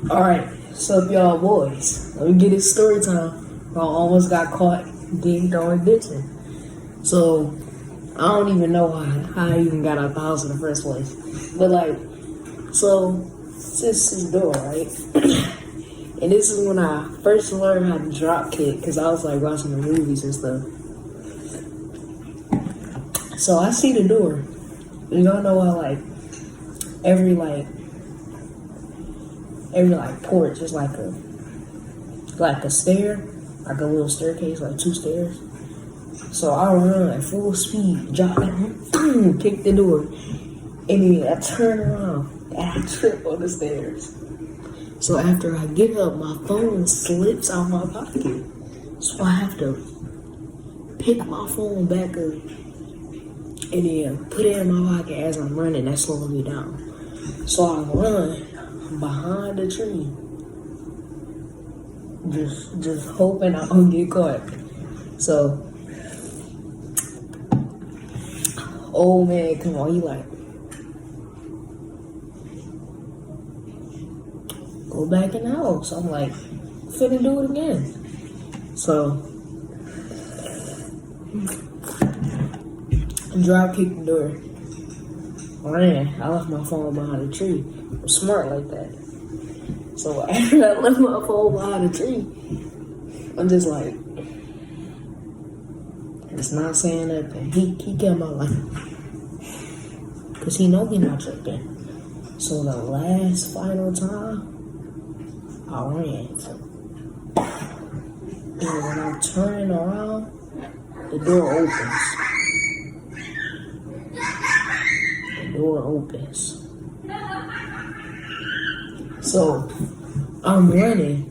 Alright, so up y'all boys, let me get it story time. I almost got caught getting throwing ditching. So, I don't even know how I even got out the house in the first place. But so, this is door, right? And this is when I first learned how to drop kick, because I was watching the movies and stuff. So I see the door. You don't know how every porch is like a stair, like a little staircase, like 2 stairs. So I run at full speed, drop it, kick the door, and then I turn around and I trip on the stairs. So after I get up, my phone slips out my pocket. So I have to pick my phone back up and then put it in my pocket as I'm running. That's slowing me down. So I run behind the tree, just hoping I don't get caught. So, old man, come on, he go back in the house. I'm finna do it again. So, drop kick the door. Ran. I left my phone behind the tree. I'm smart like that. So after I left my phone behind the tree, I'm just it's not saying nothing. He kept my life. Cause he know he not tripping. So the last final time, I ran. And when I'm turning around, the door opens. Door opens. So I'm running.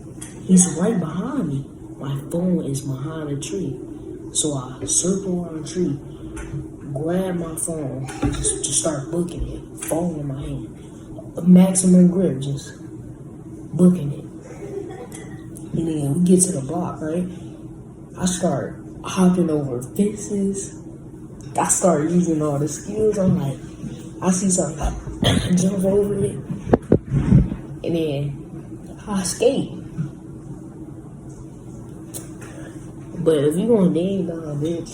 He's right behind me. My phone is behind the tree. So I circle around the tree, grab my phone, and just start booking it. Phone in my hand. Maximum grip, just booking it. And then we get to the block, right? I start hopping over fences. I start using all the skills. I'm I see something, I jump over it, and then I skate. But if you gonna dang down, bitch,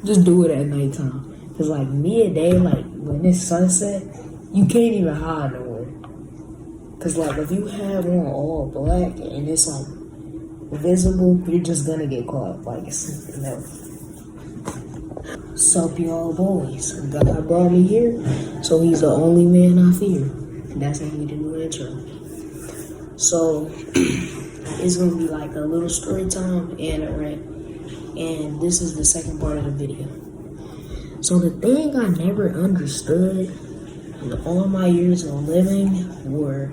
just do it at nighttime. Cause midday, when it's sunset, you can't even hide nowhere. Cause if you have on all black and it's visible, you're just gonna get caught. It's never. Sup y'all boys, God brought me here, so he's the only man I fear. And that's gonna be the new intro. So it's gonna be a little story time and a rant, and this is the second part of the video. So the thing I never understood in all my years of living were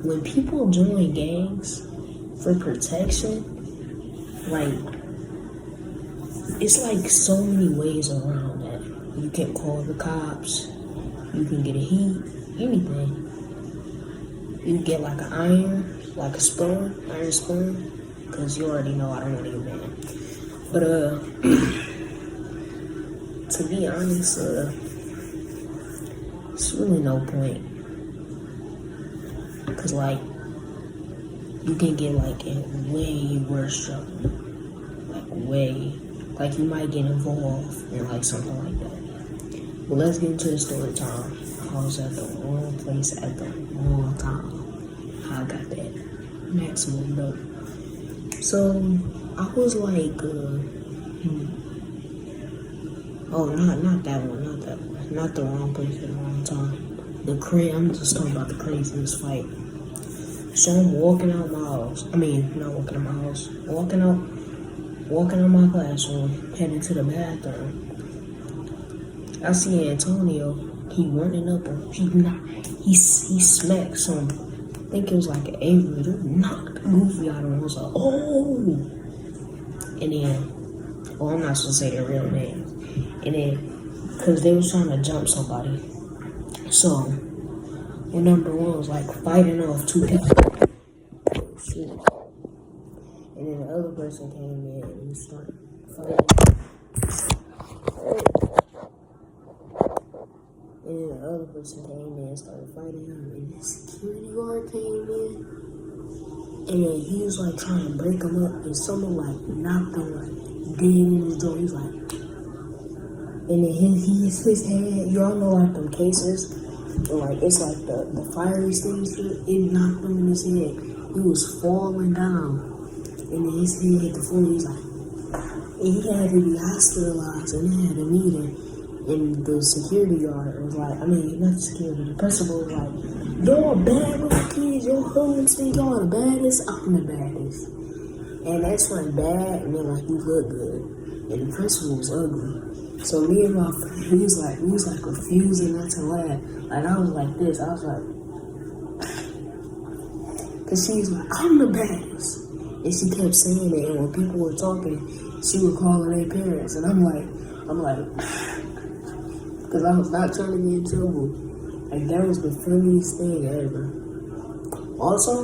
when people join gangs for protection, it's so many ways around that. You can call the cops, you can get a heat, anything. You get an iron, a spoon, iron spoon, because you already know I don't want to get banned. But to be honest, it's really no point. Because you can get in way worse trouble. Way. You might get involved in something like that. But let's get into the story time. I was at the wrong place at the wrong time. How I got that maximum dope. So I was oh, not that one, not the wrong place at the wrong time. I'm just talking about the craziest fight. So I'm walking out my house. Not walking out my house. Walking out my classroom, heading to the bathroom. I see Antonio. He running up and he smacked some. I think it was an Avery. They knocked Goofy out of him. I was oh! And then, I'm not supposed to say their real names. And then, because they was trying to jump somebody. So, number one was fighting off 2 people. Shit. And then the other person came in and we started fighting. And then the other person came in and started fighting him. And the security guard came in. And then he was like trying to break him up. And someone like knocked him like dead in his door. He's like, and then his head, y'all know like them cases. And like it's like the fire extinguisher. It knocked him in his head. He was falling down. And then his head hit the floor. He's like, and he had to be hospitalized. And they had a meeting. And the security guard was like, I mean, not the security, the principal was like, y'all bad with the kids, y'all hooligans think y'all the baddest, I'm the baddest. And that's like bad, and then like you look good. And the principal was ugly. So me and my friend, we was like refusing not to laugh. Like I was like this, I was like, cause she was like, I'm the baddest. And she kept saying it, and when people were talking, she would call their parents, and I'm like, because I was not trying to get in trouble. Like, that was the funniest thing ever. Also,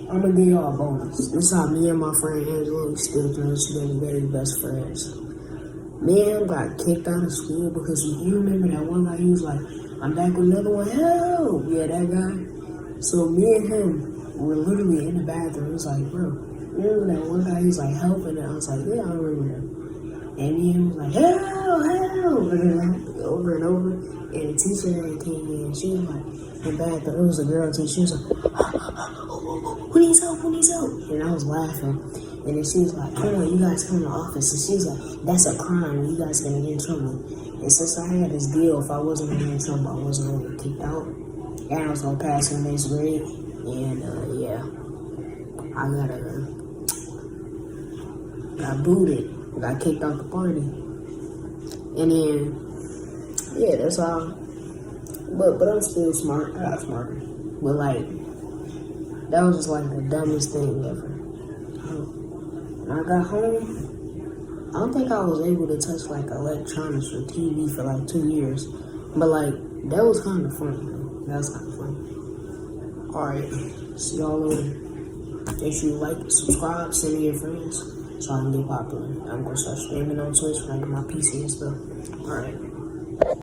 I'm going to give y'all a bonus. This is how me and my friend Angela still friends. We're the very best friends. Me and him got kicked out of school because you remember that one guy, he was like, I'm back with another one, help! Yeah, that guy. So me and him were literally in the bathroom. He was like, bro, you remember that one guy, he was like, helping? And I was like, yeah, I remember him. And me and him was like, help! And then like, over and over. And the teacher came in. She was like, in the bathroom. It was a girl teacher. She was like, who needs help? Who needs help? And I was laughing. And then she was like, come on, you guys come to the office. And she was like, that's a crime. You guys gonna get in trouble. And since I had this deal, if I wasn't gonna get in trouble, I wasn't gonna get kicked out. And I was gonna pass in next grade. And yeah, I got booted. Got kicked out the party. And then, yeah, that's all. But I'm still smart. I got smarter. But like, that was just like the dumbest thing ever. When I got home, I don't think I was able to touch like electronics or TV for like 2 years. But like, that was kind of funny though. That was kind of funny. Alright, see y'all later. Make sure you like, subscribe, send me your friends so I can get popular. I'm gonna start streaming on Twitch when I get my PC and stuff. Alright.